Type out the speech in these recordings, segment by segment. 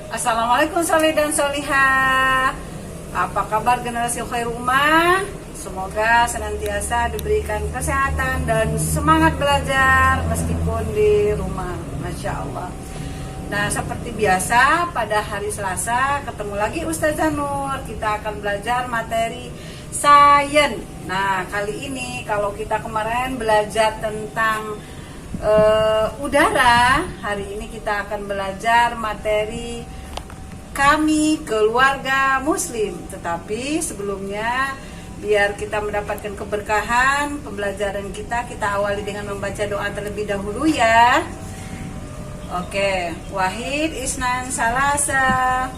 Assalamualaikum soleh dan solihah. Apa kabar generasi khair ummah? Semoga senantiasa diberikan kesehatan dan semangat belajar meskipun di rumah. Masya Allah. Nah, seperti biasa pada hari Selasa ketemu lagi Ustazah Nur. Kita akan belajar materi sains. Nah, kali ini kalau kita kemarin belajar tentang udara, hari ini kita akan belajar materi kami keluarga muslim. Tetapi sebelumnya, biar kita mendapatkan keberkahan pembelajaran kita awali dengan membaca doa terlebih dahulu ya. Oke, wahid isnan salasa.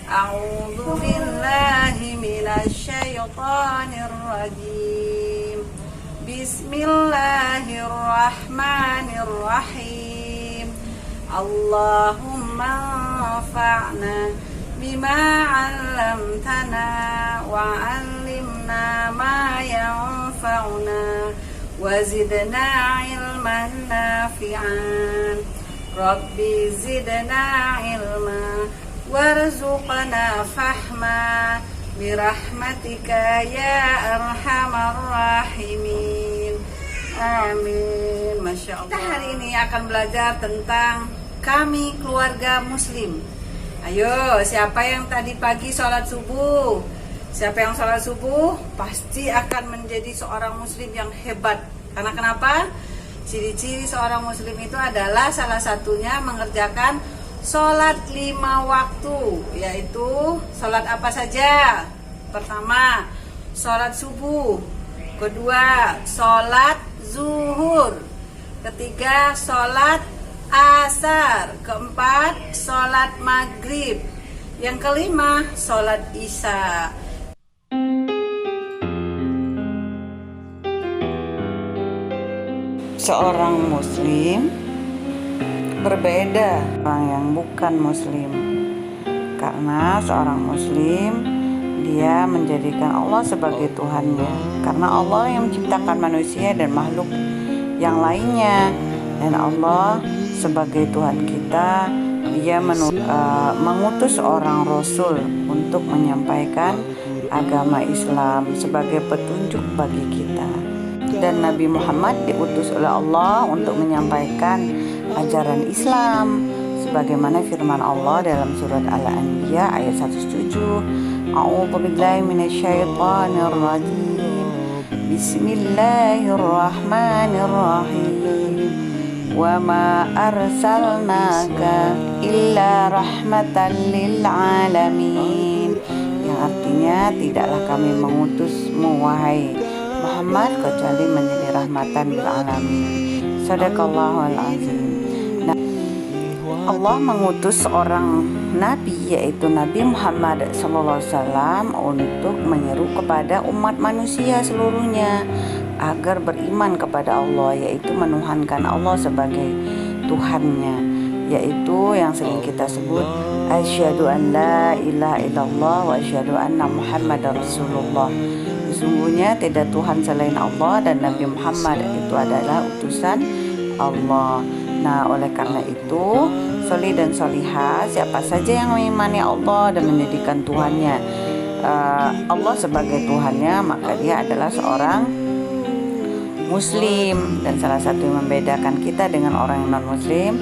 A'udzu billahi minasyaitonir rajim. Bismillahirrahmanirrahim. Allahumma anfa'na bima 'allamtana wa 'allimna ma yanfa'una wa zidna 'ilman nafi'an. Rabbi zidna 'ilma warzuqna fahma birahmatika ya arhamar rahimin. Amin. Masya Allah. Kita hari ini akan belajar tentang kami keluarga muslim. Ayo, siapa yang tadi pagi sholat subuh? Siapa yang sholat subuh pasti akan menjadi seorang muslim yang hebat. Karena kenapa? Ciri-ciri seorang muslim itu adalah salah satunya mengerjakan sholat 5 waktu. Yaitu sholat apa saja? Pertama, sholat subuh. Kedua, sholat zuhur. Ketiga, sholat asar. Keempat, sholat maghrib. Yang kelima, sholat isya. Seorang muslim berbeda orang yang bukan muslim, karena seorang muslim dia menjadikan Allah sebagai Tuhannya, karena Allah yang menciptakan manusia dan makhluk yang lainnya, dan Allah sebagai Tuhan kita, dia mengutus seorang Rasul untuk menyampaikan agama Islam sebagai petunjuk bagi kita. Dan Nabi Muhammad diutus oleh Allah untuk menyampaikan ajaran Islam sebagaimana firman Allah dalam surat Al-Anbiya ayat 107. A'udzu billahi minasyaitonir rajim. Bismillahirrahmanirrahim. Wa ma arsalnaka illa rahmatan lil alamin. Yang artinya, tidaklah kami mengutusmu wahai Muhammad kecuali menjadi rahmatan lil alamin. Sadaqallahul azim. Nah, Allah mengutus seorang nabi, yaitu Nabi Muhammad SAW, untuk menyeru kepada umat manusia seluruhnya agar beriman kepada Allah, yaitu menuhankan Allah sebagai Tuhannya, yaitu yang sering kita sebut asyhadu an la ilaha illallah wa asyhadu anna muhammadar rasulullah. Sesungguhnya tidak Tuhan selain Allah dan Nabi Muhammad itu adalah utusan Allah. Nah, oleh karena itu, sholih dan sholihah, siapa saja yang mengimani Allah dan menjadikan Tuhannya Allah sebagai Tuhannya, maka dia adalah seorang muslim. Dan salah satu yang membedakan kita dengan orang yang non-muslim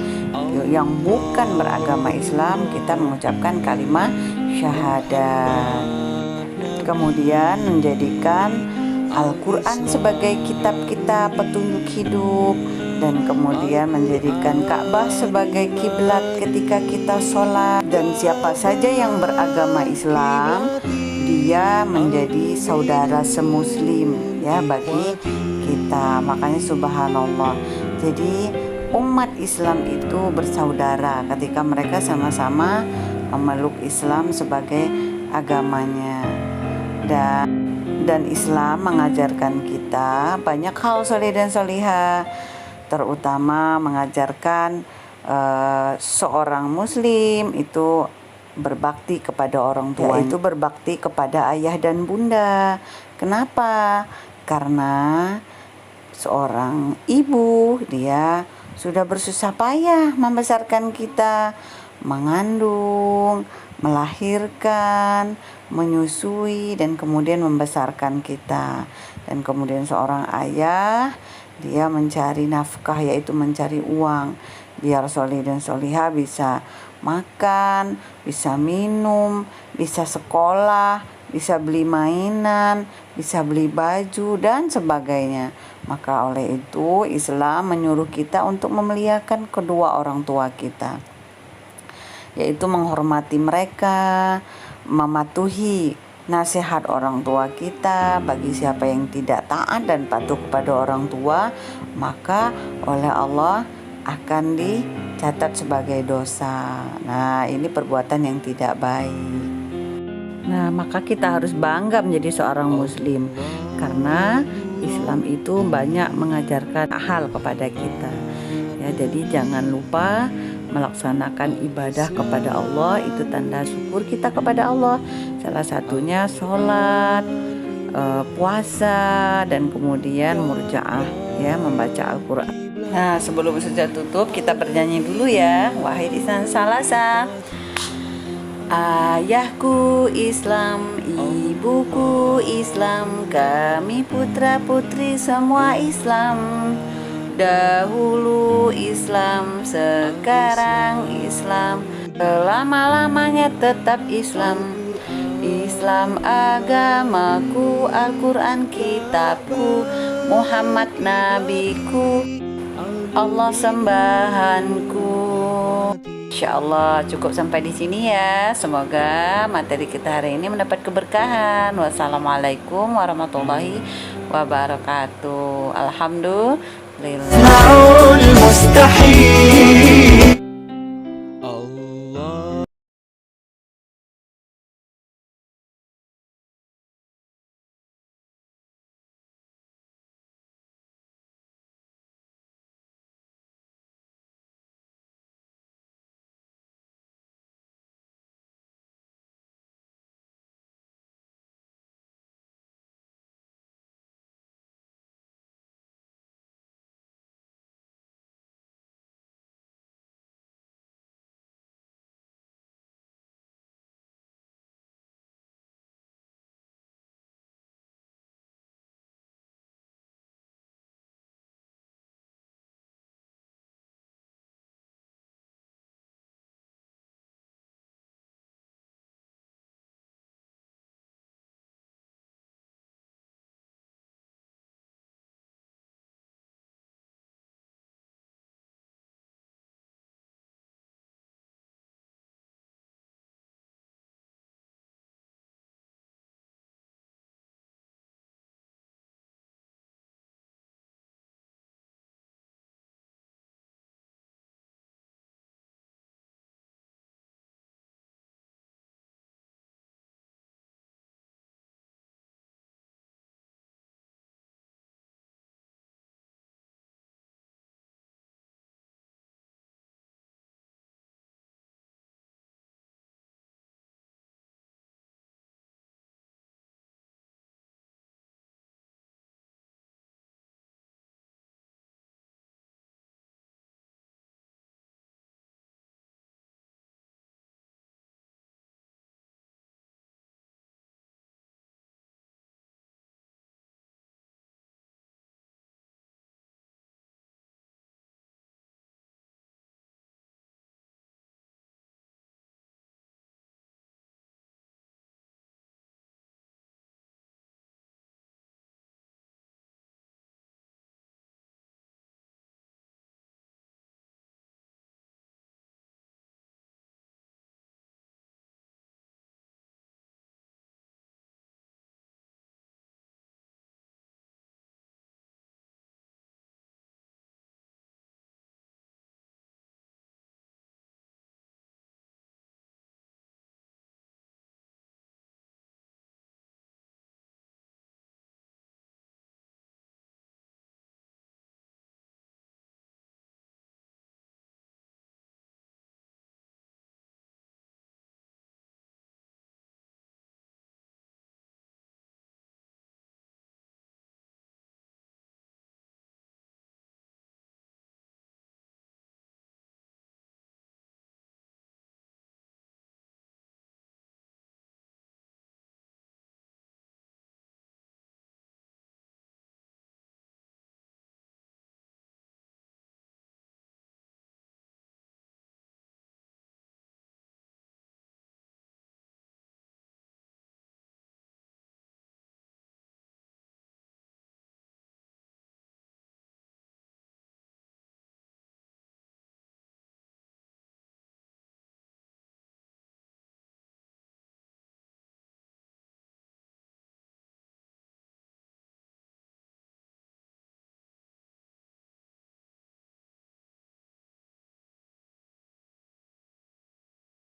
yang bukan beragama Islam, kita mengucapkan kalimat syahadat. Kemudian menjadikan Al-Quran sebagai kitab kita petunjuk hidup, dan kemudian menjadikan Ka'bah sebagai kiblat ketika kita sholat. Dan siapa saja yang beragama Islam, dia menjadi saudara semuslim ya bagi kita. Makanya subhanallah, jadi umat Islam itu bersaudara ketika mereka sama-sama memeluk Islam sebagai agamanya. Dan Islam mengajarkan kita banyak hal sholih dan sholihah, terutama mengajarkan seorang muslim itu berbakti kepada orang tua, yaitu berbakti kepada ayah dan bunda. Kenapa? Karena seorang ibu dia sudah bersusah payah membesarkan kita, mengandung, melahirkan, menyusui, dan kemudian membesarkan kita. Dan kemudian seorang ayah, dia mencari nafkah, yaitu mencari uang, biar solih dan solihah bisa makan, bisa minum, bisa sekolah, bisa beli mainan, bisa beli baju, dan sebagainya. Maka oleh itu Islam menyuruh kita untuk memuliakan kedua orang tua kita, yaitu menghormati mereka, mematuhi nasihat orang tua kita. Bagi siapa yang tidak taat dan patuh kepada orang tua, maka oleh Allah akan dicatat sebagai dosa. Nah, ini perbuatan yang tidak baik. Nah, maka kita harus bangga menjadi seorang muslim, karena Islam itu banyak mengajarkan hal kepada kita. Ya, jadi jangan lupa melaksanakan ibadah kepada Allah, itu tanda syukur kita kepada Allah. Salah satunya sholat, puasa, dan kemudian murjaah, ya, membaca Al-Quran. Nah, sebelum saja tutup, kita bernyanyi dulu ya. Wahai lisan salasa. Ayahku Islam, ibuku Islam, kami putra putri semua Islam. Dahulu Islam, sekarang Islam, selama-lamanya tetap Islam. Islam agamaku, Al-Quran kitabku, Muhammad nabiku, Allah sembahanku. Insyaallah cukup sampai di sini ya. Semoga materi kita hari ini mendapat keberkahan. Wassalamualaikum warahmatullahi wabarakatuh. Alhamdulillah.